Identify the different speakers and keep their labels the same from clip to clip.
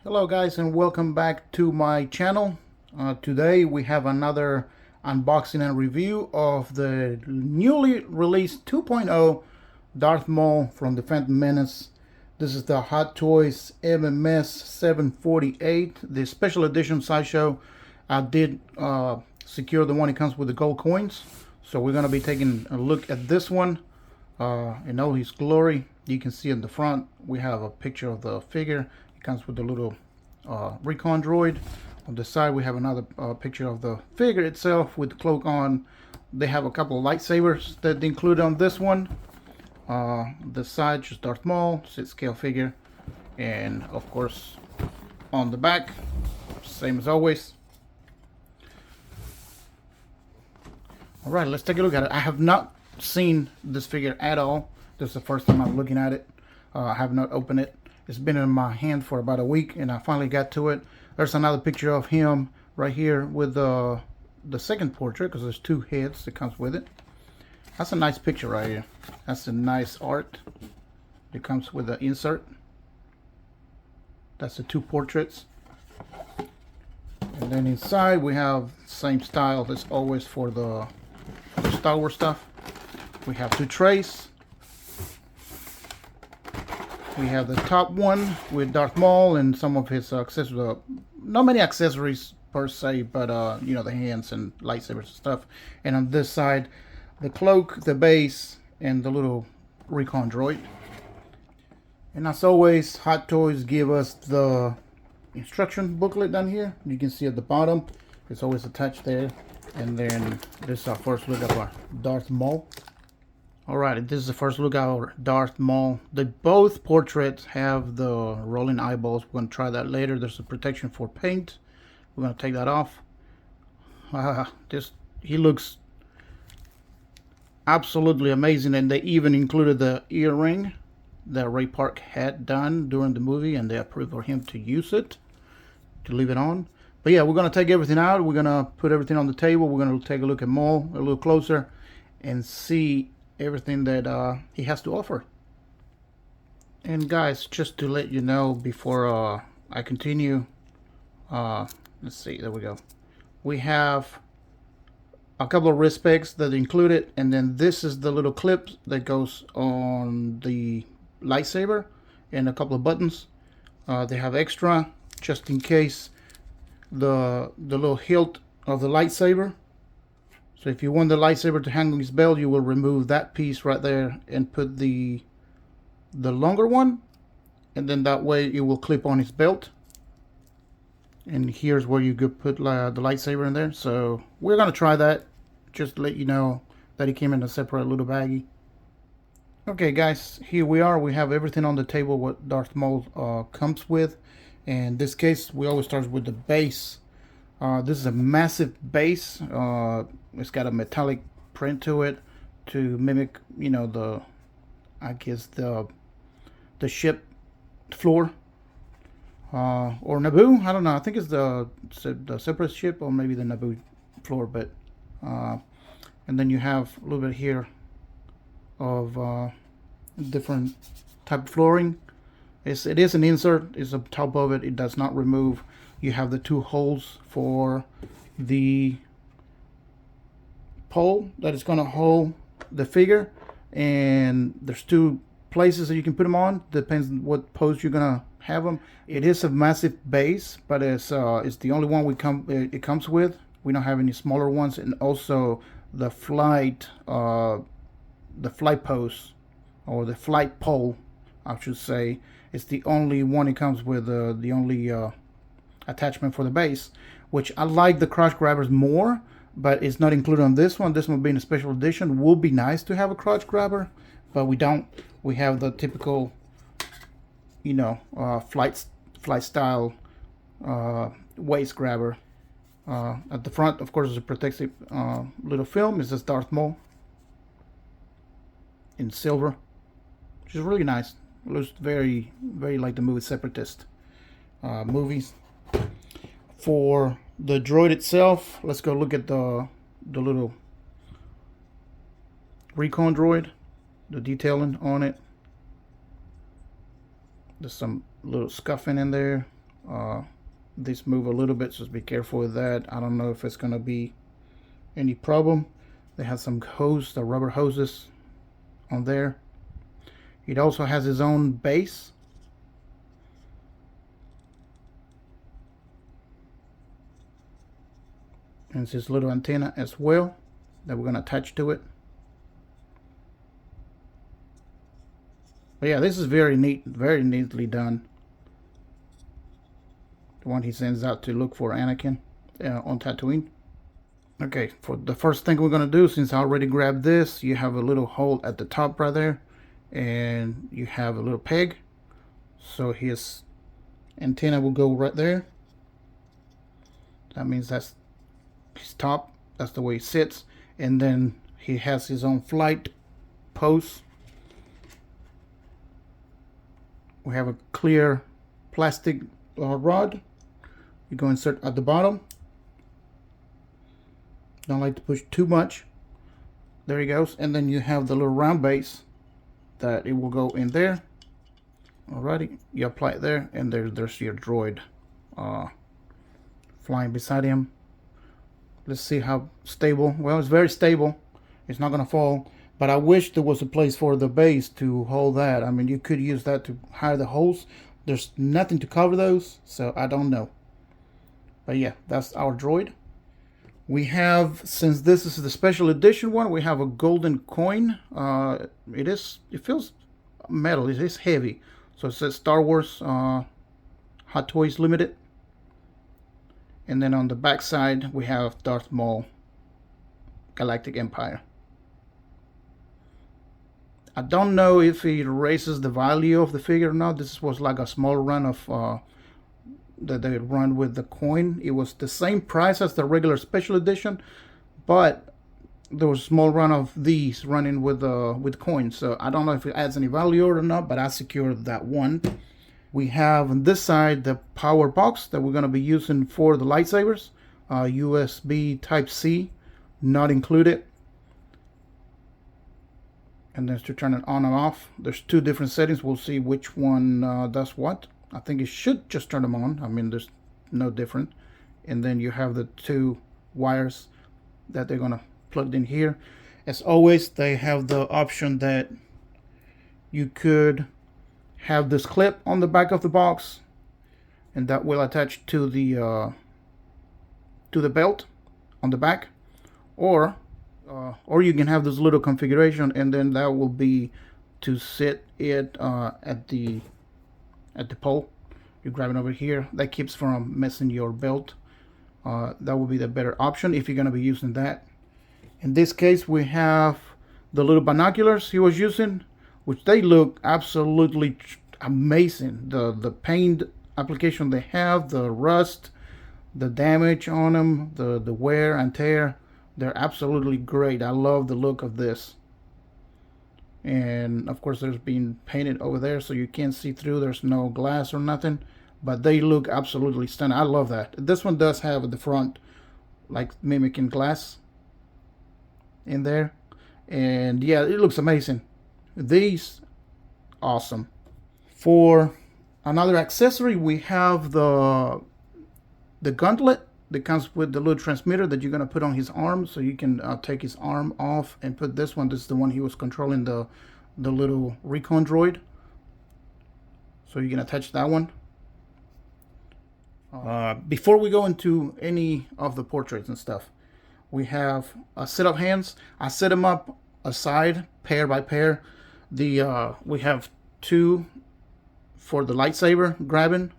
Speaker 1: Hello guys, and welcome back to my channel. Today we have another unboxing and review of the newly released 2.0 Darth Maul from the Phantom Menace. This is the Hot Toys mms748, the special edition sideshow. I did secure the one that comes with the gold coins, so we're going to be taking a look at this one in all his glory. You can see in the front we have a picture of the figure. It comes with the little recon droid. On the side we have another picture of the figure itself with the cloak on. They have a couple of lightsabers that they include on this one. The side just Darth Maul, 6 scale figure, and of course on the back, same as always. Alright, let's take a look at it. I have not seen this figure at all. This is the first time I'm looking at it. I have not opened it. It's been in my hand for about a week, and I finally got to it. There's another picture of him right here with the second portrait, because there's 2 heads that comes with it. That's a nice picture right here. That's a nice art. It comes with the insert. That's the 2 portraits. And then inside we have the same style as always for the Star Wars stuff. We have 2 trays. We have the top one with Darth Maul and some of his accessories. Not many accessories per se, but you know, the hands and lightsabers and stuff. And on this side, the cloak, the base, and the little recon droid. And as always, Hot Toys give us the instruction booklet down here. You can see at the bottom, it's always attached there. And then this is our first look at our Darth Maul. Alright, this is the first look at our Darth Maul. Both portraits have the rolling eyeballs. We're going to try that later. There's a protection for paint. We're going to take that off. He looks absolutely amazing, and they even included the earring that Ray Park had done during the movie, and they approved for him to use it, to leave it on. But yeah, we're going to take everything out. We're going to put everything on the table. We're going to take a look at Maul a little closer and see everything that he has to offer. And guys, just to let you know before I continue, let's see, there we go. We have a couple of wrist pegs that are included, and then this is the little clip that goes on the lightsaber, and a couple of buttons. They have extra just in case the little hilt of the lightsaber. So if you want the lightsaber to hang on his belt, you will remove that piece right there and put the longer one, and then that way it will clip on his belt. And here's where you could put the lightsaber in there. So we're going to try that, just to let you know that it came in a separate little baggie. Okay guys, here we are. We have everything on the table what Darth Maul comes with. And in this case, we always start with the base. This is a massive base. It's got a metallic print to it to mimic, you know, I guess the ship floor. Or Naboo, I don't know. I think it's the Separatist ship, or maybe the Naboo floor. But and then you have a little bit here of different type of flooring. It is an insert. It's on top of it. It does not remove. You have the 2 holes for the pole that is going to hold the figure, and there's 2 places that you can put them on. Depends on what pose you're gonna have them. It is a massive base, but it's the only one it comes with. We don't have any smaller ones, and also the flight post, or the flight pole, I should say, it's the only one it comes with. The only attachment for the base, which I like the crotch grabbers more, but it's not included on this one. This one being a special edition. Would be nice to have a crotch grabber, but we don't. We have the typical, you know, flight style waist grabber. At the front, of course, is a protective little film. It says Darth Maul in silver, which is really nice. It looks very, very like the movie Separatist movies. For the droid itself, let's go look at the little recon droid, the detailing on it. There's some little scuffing in there. These move a little bit, so just be careful with that. I don't know if it's gonna be any problem. They have some hose, the rubber hoses on there. It also has its own base. And it's this little antenna as well that we're gonna attach to it. But yeah, this is very neat, very neatly done. The one he sends out to look for Anakin on Tatooine. Okay, for the first thing we're gonna do, since I already grabbed this, you have a little hole at the top right there, and you have a little peg. So his antenna will go right there. That means that's his top. That's the way he sits. And then he has his own flight post. We have a clear plastic rod. You go insert at the bottom. Don't like to push too much. There he goes. And then you have the little round base that it will go in there. Alrighty, you apply it there, and there's your droid flying beside him. Let's see how stable. Well, it's very stable. It's not gonna fall. But I wish there was a place for the base to hold that. I mean, you could use that to hide the holes. There's nothing to cover those, so I don't know. But yeah, that's our droid. We have, since this is the special edition one, we have a golden coin. It feels metal. It is heavy. So it says Star Wars Hot Toys Limited. And then on the back side, we have Darth Maul, Galactic Empire. I don't know if it raises the value of the figure or not. This was like a small run of that they run with the coin. It was the same price as the regular special edition, but there was a small run of these running with coins. So I don't know if it adds any value or not, but I secured that one. We have on this side the power box that we're going to be using for the lightsabers. USB Type-C, not included. And then to turn it on and off, there's two different settings. We'll see which one does what. I think it should just turn them on. I mean, there's no different. And then you have the two wires that they're gonna plug in here. As always, they have the option that you could have this clip on the back of the box, and that will attach to the belt on the back, or you can have this little configuration, and then that will be to sit it at the pole. You grab it over here. That keeps from messing your belt. That will be the better option if you're going to be using that. In this case, we have the little binoculars he was using, which they look absolutely amazing. The paint application they have, the rust, the damage on them, the wear and tear, they're absolutely great. I love the look of this. And of course there's been painted over there, so you can't see through. There's no glass or nothing, but they look absolutely stunning. I love that. This one does have at the front like mimicking glass in there, and yeah, it looks amazing. These awesome. For another accessory, we have the gauntlet that comes with the little transmitter that you're going to put on his arm, so you can take his arm off and put this one. This is the one he was controlling, the little recon droid, so you can attach that one. Before we go into any of the portraits and stuff, we have a set of hands. I set them up aside, pair by pair. We have two for the lightsaber grabbing.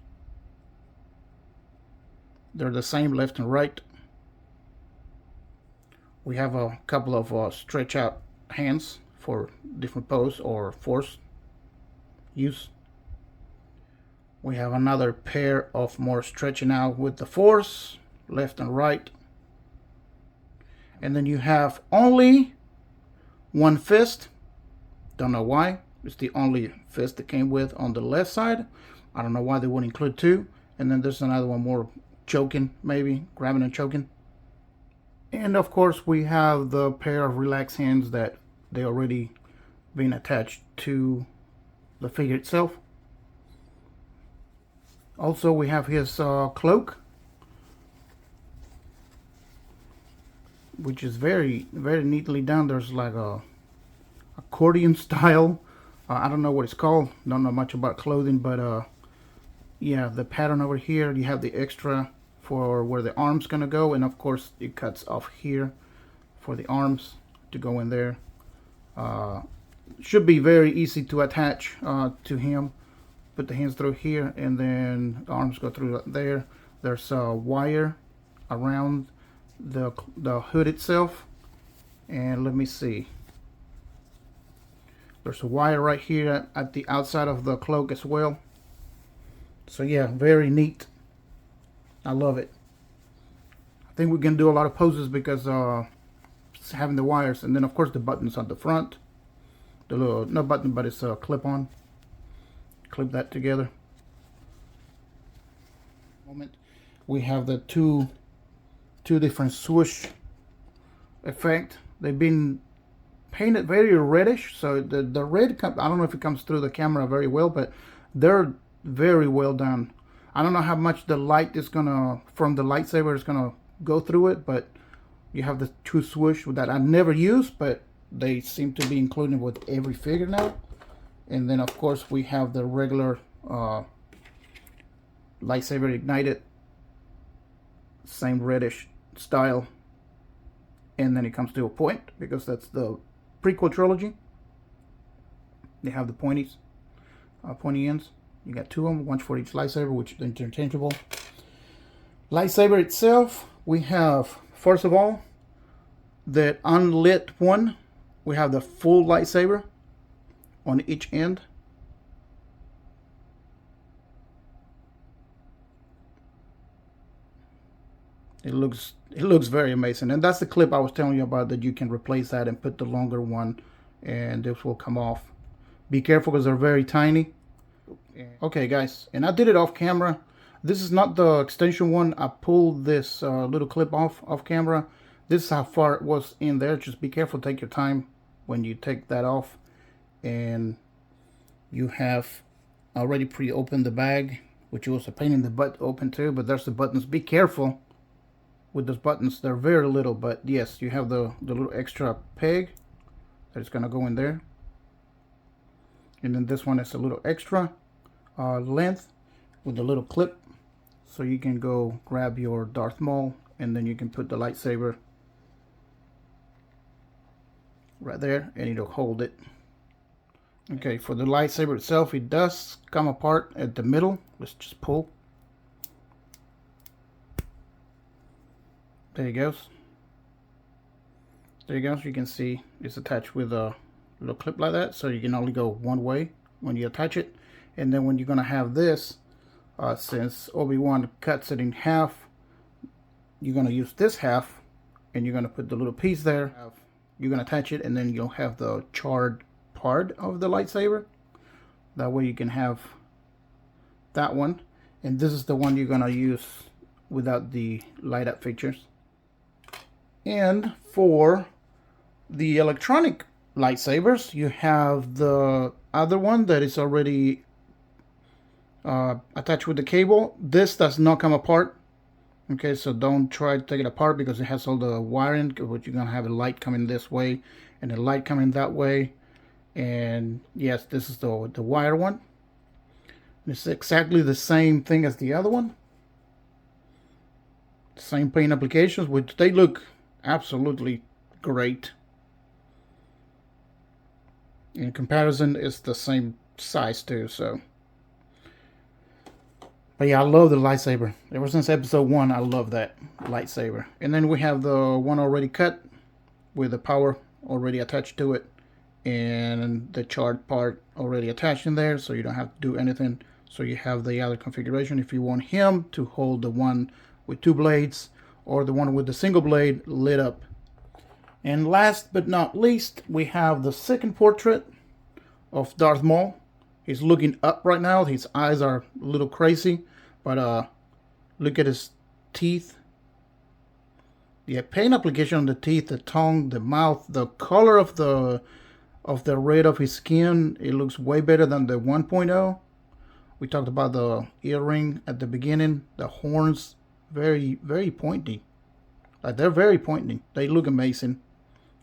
Speaker 1: They're the same left and right. We have a couple of stretch out hands for different pose or force use. We have another pair of more stretching out with the force, left and right. And then you have only one fist. Don't know why. It's the only fist that came with on the left side. I don't know why they would include two. And then there's another one more choking, maybe grabbing and choking. And of course we have the pair of relaxed hands that they already been attached to the figure itself. Also we have his cloak, which is very neatly done. There's like a accordion style. I don't know what it's called. Don't know much about clothing, but yeah, the pattern over here, you have the extra for where the arm's gonna go, and of course it cuts off here for the arms to go in there. Should be very easy to attach to him. Put the hands through here, and then the arms go through there. There's a wire around the hood itself, and let me see, there's a wire right here at the outside of the cloak as well. So yeah, very neat. I love it. I think we can do a lot of poses because having the wires, and then of course the buttons on the front, the little, no button, but it's a clip on. Clip that together. We have the two different swoosh effect. They've been painted very reddish, so the red, I don't know if it comes through the camera very well, but they're very well done. I don't know how much the light is gonna, from the lightsaber, is gonna go through it, but you have the two swoosh that I never use, but they seem to be included with every figure now. And then of course we have the regular lightsaber ignited, same reddish style, and then it comes to a point because that's the prequel trilogy. They have the pointy ends. You got two of them, one for each lightsaber, which is interchangeable. Lightsaber itself, we have, first of all, that unlit one. We have the full lightsaber on each end. It looks very amazing, and that's the clip I was telling you about, that you can replace that and put the longer one, and this will come off. Be careful because they're very tiny. Okay guys, and I did it off camera. This is not the extension one. I pulled this little clip off camera. This is how far it was in there. Just be careful, take your time when you take that off. And you have already pre-opened the bag, which was a pain in the butt to open too, but there's the buttons. Be careful with those buttons, they're very little, but yes, you have the little extra peg that's gonna go in there. And then this one is a little extra length with the little clip, so you can go grab your Darth Maul, and then you can put the lightsaber right there and it'll hold it. Okay, for the lightsaber itself, it does come apart at the middle. Let's just pull. There it goes. There you go. So you can see it's attached with a little clip like that, so you can only go one way when you attach it. And then when you're gonna have this, since Obi-Wan cuts it in half, you're gonna use this half, and you're gonna put the little piece there. You're gonna attach it, and then you'll have the charred part of the lightsaber. That way you can have that one, and this is the one you're gonna use without the light up features. And for the electronic lightsabers, you have the other one that is already attached with the cable. This does not come apart. Okay, so don't try to take it apart because it has all the wiring, but you're gonna have a light coming this way and a light coming that way. And yes, this is the wire one. It's exactly the same thing as the other one. Same paint applications, which they look absolutely great. In comparison, it's the same size too, so. But yeah, I love the lightsaber. Ever since episode 1, I love that lightsaber. And then we have the one already cut with the power already attached to it, and the charred part already attached in there, so you don't have to do anything. So you have the other configuration if you want him to hold the one with 2 blades or the one with the single blade lit up. And last but not least, we have the second portrait of Darth Maul. He's looking up right now. His eyes are a little crazy, but look at his teeth. Yeah, paint application on the teeth, the tongue, the mouth, the color of the red of his skin. It looks way better than the 1.0. We talked about the earring at the beginning. The horns, very, very pointy. Like, they're very pointy. They look amazing.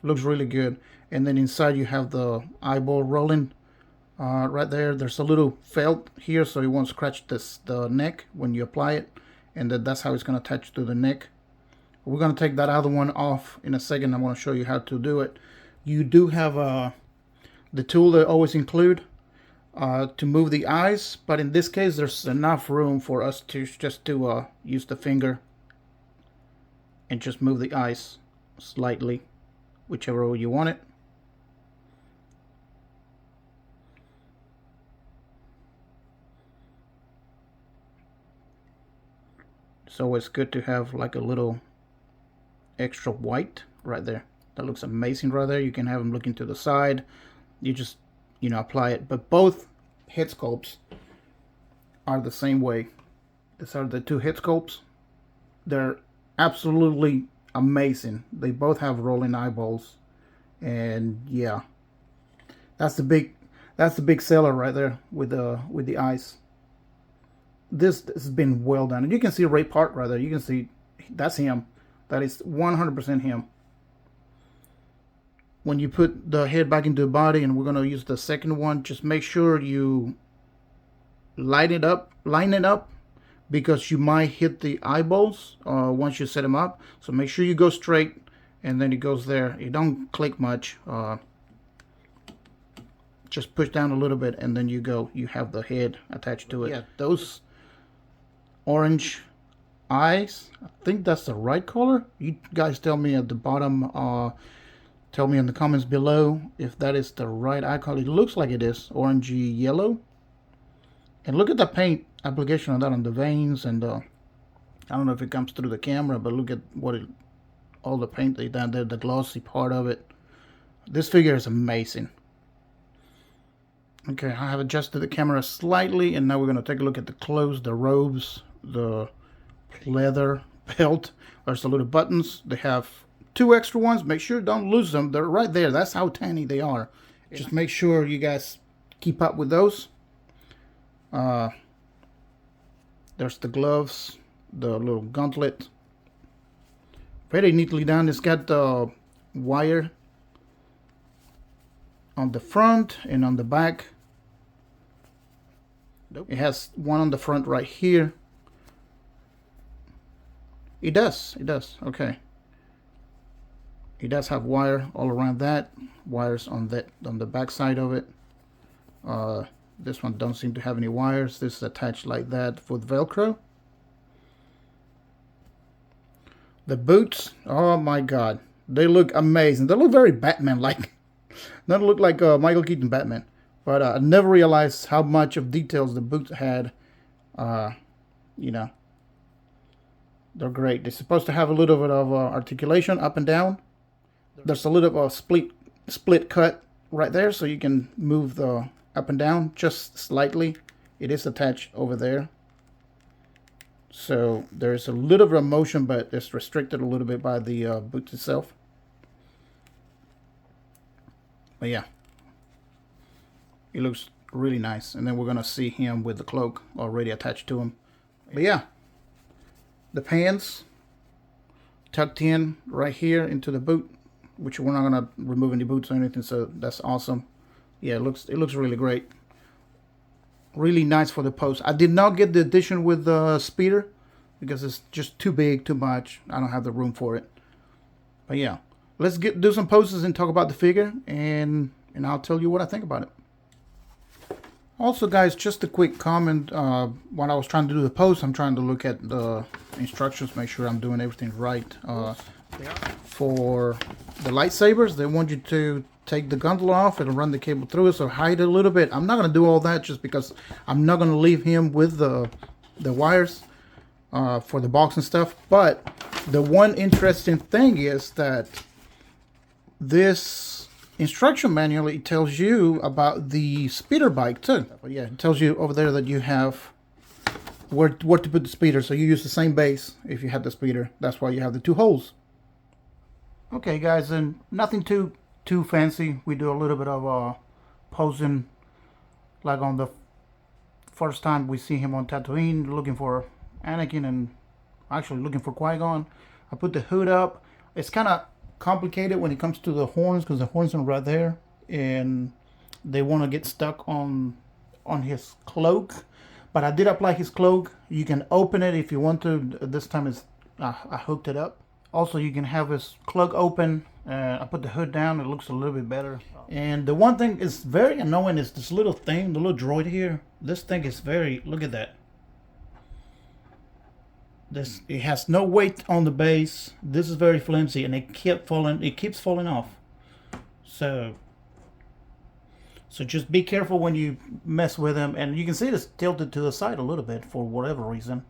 Speaker 1: Looks really good. And then inside you have the eyeball rolling right there. There's a little felt here so it won't scratch the neck when you apply it. And that's how it's going to attach to the neck. We're going to take that other one off in a second. I'm going to show you how to do it. You do have the tool they always include to move the eyes, but in this case there's enough room for us to just use the finger and just move the eyes slightly, whichever way you want it. It's always good to have like a little extra white right there. That looks amazing right there. You can have them looking to the side. You just, apply it. But both head sculpts are the same way. These are the two head sculpts. They're absolutely amazing. They both have rolling eyeballs. And yeah, that's the big seller right there with the eyes. This has been well done. And you can see Ray Park right there. You can see that's him. That is 100% him. When you put the head back into the body, and we're going to use the second one, just make sure you line it up, because you might hit the eyeballs once you set them up. So make sure you go straight, and then it goes there. It don't click much. Just push down a little bit, and then you have the head attached to it. Yeah, those orange eyes, I think that's the right color. You guys tell me at the bottom. Tell me in the comments below if that is the right eye color. It looks like it is orangey yellow. And look at the paint application on that, on the veins, and I don't know if it comes through the camera, but look at all the paint they done there, the glossy part of it. This figure is amazing. Okay, I have adjusted the camera slightly, and now we're going to take a look at the clothes, the robes, the leather belt. There's the little buttons. They have 2 extra ones. Make sure don't lose them. They're right there. That's how tiny they are. Just make sure you guys keep up with those. There's the gloves, the little gauntlet. Very neatly done. It's got the wire on the front and on the back. It has one on the front right here. It does. Okay. It does have wire all around that. Wires on the back side of it. This one don't seem to have any wires. This is attached like that with Velcro. The boots, oh my god, they look amazing. They look very Batman-like. They look like Michael Keaton Batman. But I never realized how much of details the boots had. They're great. They're supposed to have a little bit of articulation up and down. There's a little bit of a split cut right there, so you can move the up and down just slightly. It is attached over there. So there's a little bit of motion, but it's restricted a little bit by the boot itself. But yeah, it looks really nice. And then we're going to see him with the cloak already attached to him. But yeah, the pants tucked in right here into the boot, which we're not going to remove any boots or anything, so that's awesome. Yeah, it looks really great. Really nice for the pose. I did not get the edition with the speeder because it's just too big, too much. I don't have the room for it. But yeah, let's do some poses and talk about the figure, and I'll tell you what I think about it. Also, guys, just a quick comment. While I was trying to do the pose, I'm trying to look at the instructions, make sure I'm doing everything right. For the lightsabers, they want you to take the gauntlet off and run the cable through it, so hide it a little bit. I'm not going to do all that just because I'm not going to leave him with the wires for the box and stuff. But the one interesting thing is that this instruction manual, it tells you about the speeder bike too. But yeah, it tells you over there that you have where to put the speeder. So you use the same base if you had the speeder. That's why you have the two holes. Okay, guys, and nothing too fancy. We do a little bit of posing, like on the first time we see him on Tatooine, looking for Anakin and actually looking for Qui-Gon. I put the hood up. It's kind of complicated when it comes to the horns because the horns are right there, and they want to get stuck on his cloak. But I did apply his cloak. You can open it if you want to. This time I hooked it up. Also, you can have his cloak open. I put the hood down. It looks a little bit better. And the one thing is very annoying is this little thing, the little droid here. This thing is very, look at that. It has no weight on the base. This is very flimsy, and it keeps falling off. So just be careful when you mess with them. And you can see it's tilted to the side a little bit for whatever reason.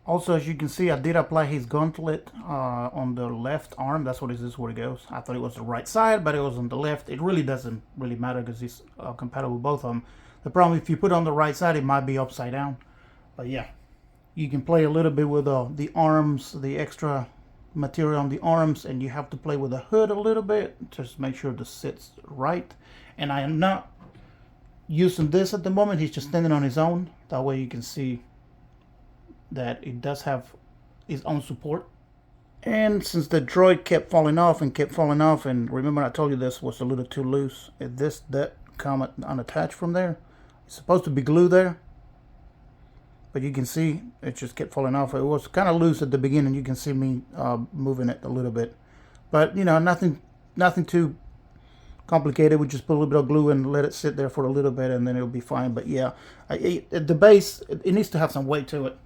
Speaker 1: Also, as you can see, I did apply his gauntlet on the left arm. That's what it is where it goes. I thought it was the right side, but it was on the left. It really doesn't really matter because it's compatible with both of them. The problem, if you put it on the right side, it might be upside down. But yeah, you can play a little bit with the arms, the extra material on the arms, and you have to play with the hood a little bit. Just make sure this sits right. And I am not using this at the moment. He's just standing on his own. That way you can see that it does have its own support. And since the droid kept falling off, and remember I told you this was a little too loose, that come unattached from there. It's supposed to be glue there, but you can see it just kept falling off. It was kind of loose at the beginning. You can see me moving it a little bit, but you know, nothing too complicated. We just put a little bit of glue and let it sit there for a little bit, and then it'll be fine. But yeah, the base, it needs to have some weight to it.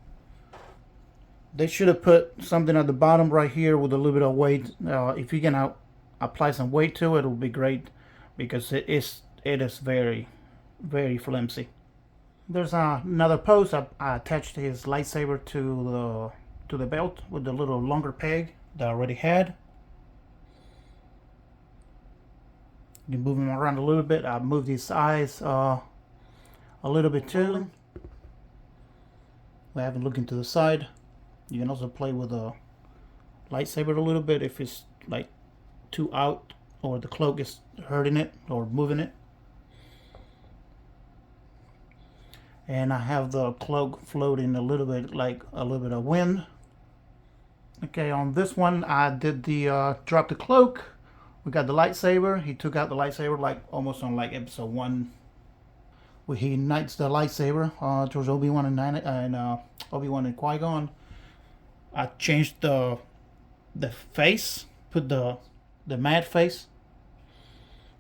Speaker 1: They should have put something at the bottom right here with a little bit of weight. If you can apply some weight to it, it'll be great, because it is very, very flimsy. There's another post. I attached his lightsaber to the belt with the little longer peg that I already had. You can move him around a little bit. I moved his eyes a little bit too. We haven't looked into the side. You can also play with a lightsaber a little bit if it's like too out or the cloak is hurting it or moving it. And I have the cloak floating a little bit, like a little bit of wind. Okay, on this one I did the drop the cloak. We got the lightsaber. He took out the lightsaber like almost on like episode 1. Where he knights the lightsaber towards Obi-Wan and Obi-Wan and Qui-Gon. I changed the face, put the matte face.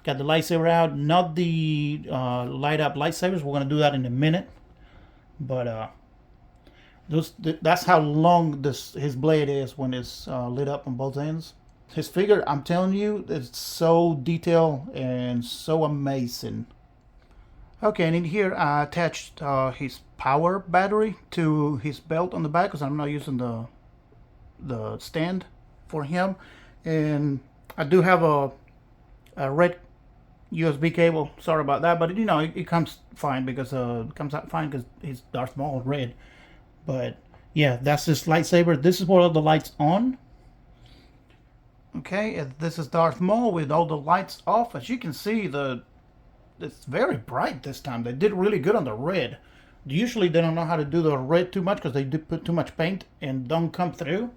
Speaker 1: Got the lightsaber out, not the light up lightsabers. We're gonna do that in a minute. But that's how long his blade is when it's lit up on both ends. His figure, I'm telling you, it's so detailed and so amazing. Okay, and in here I attached his power battery to his belt on the back because I'm not using the stand for him. And I do have a red USB cable. Sorry about that, but you know it comes fine because it comes out fine because he's Darth Maul red. But yeah, that's his lightsaber. This is what all the lights on. Okay, this is Darth Maul with all the lights off. As you can see, it's very bright this time. They did really good on the red. Usually they don't know how to do the red too much because they do put too much paint and don't come through.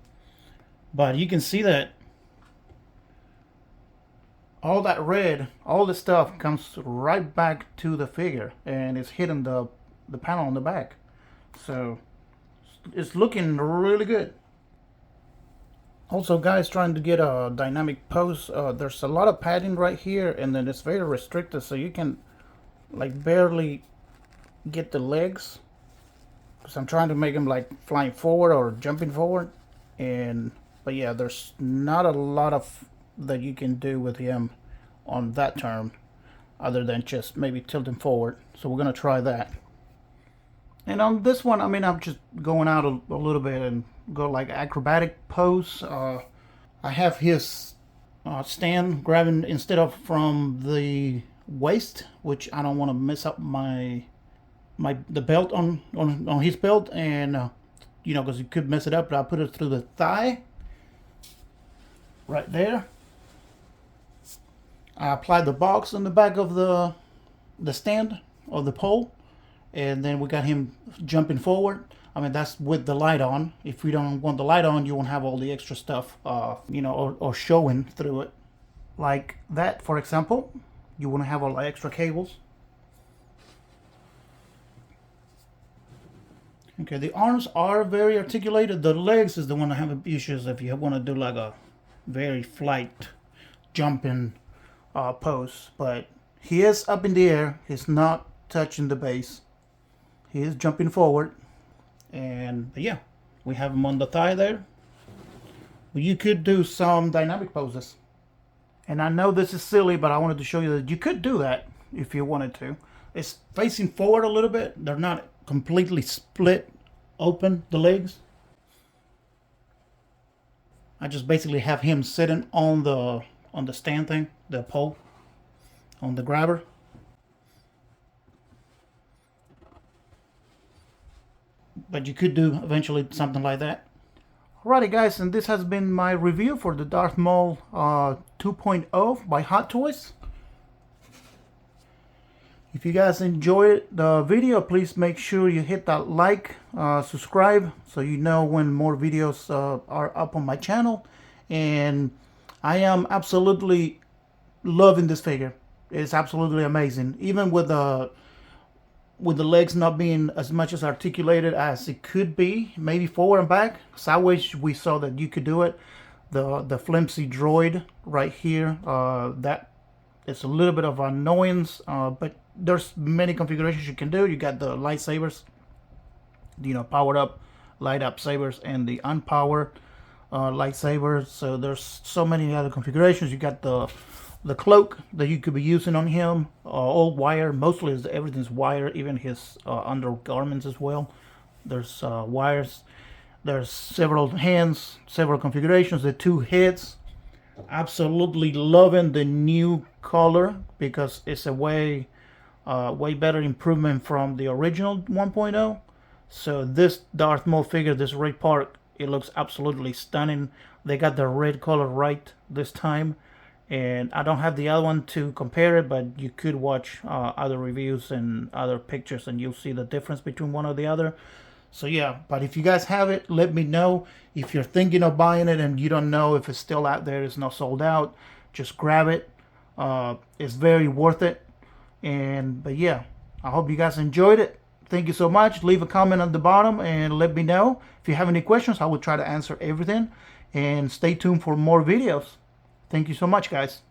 Speaker 1: But you can see that all that red, all the stuff comes right back to the figure, and it's hitting the panel on the back. So it's looking really good. Also, guys, trying to get a dynamic pose, there's a lot of padding right here, and then it's very restricted, so you can like barely get the legs. Because I'm trying to make him like flying forward or jumping forward, but yeah, there's not a lot of that you can do with him on that term, other than just maybe tilt him forward. So we're gonna try that. And on this one, I mean, I'm just going out a little bit and go like acrobatic pose. I have his stand grabbing instead of from the waist, which I don't want to mess up my the belt on his belt, and you know, because you could mess it up, but I put it through the thigh right there. I applied the box on the back of the stand or the pole, and then we got him jumping forward. I mean, that's with the light on. If we don't want the light on, you won't have all the extra stuff, you know, or showing through it. Like that, for example, you want to have all the extra cables. Okay, the arms are very articulated. The legs is the one I have issues if you want to do like a very flight jumping pose. But he is up in the air. He's not touching the base. He is jumping forward. And yeah, we have him on the thigh there. You could do some dynamic poses. And I know this is silly, but I wanted to show you that you could do that if you wanted to. It's facing forward a little bit. They're not completely split open, the legs. I just basically have him sitting on the stand thing, the pole, on the grabber. But you could do eventually something like that. Alrighty guys, and this has been my review for the Darth Maul 2.0 by Hot Toys. If you guys enjoyed the video, please make sure you hit that like, subscribe, so you know when more videos are up on my channel. And I am absolutely loving this figure. It's absolutely amazing. Even with the legs not being as much as articulated as it could be, maybe forward and back. So I wish we saw that you could do it. The flimsy droid right here, that is a little bit of annoyance, but there's many configurations you can do. You got the lightsabers, you know, powered up, light up sabers, and the unpowered lightsabers. So there's so many other configurations. You got the cloak that you could be using on him, all wire. Mostly everything's wire, even his undergarments as well. There's wires. There's several hands, several configurations. The two heads. Absolutely loving the new color because it's a way better improvement from the original 1.0. So this Darth Maul figure, this Ray Park, it looks absolutely stunning. They got the red color right this time. And I don't have the other one to compare it, but you could watch other reviews and other pictures and you'll see the difference between one or the other. So yeah, but if you guys have it, let me know. If you're thinking of buying it and you don't know if it's still out there, it's not sold out, just grab it. It's very worth it. But yeah, I hope you guys enjoyed it. Thank you so much. Leave a comment at the bottom and let me know. If you have any questions, I will try to answer everything. And stay tuned for more videos. Thank you so much, guys.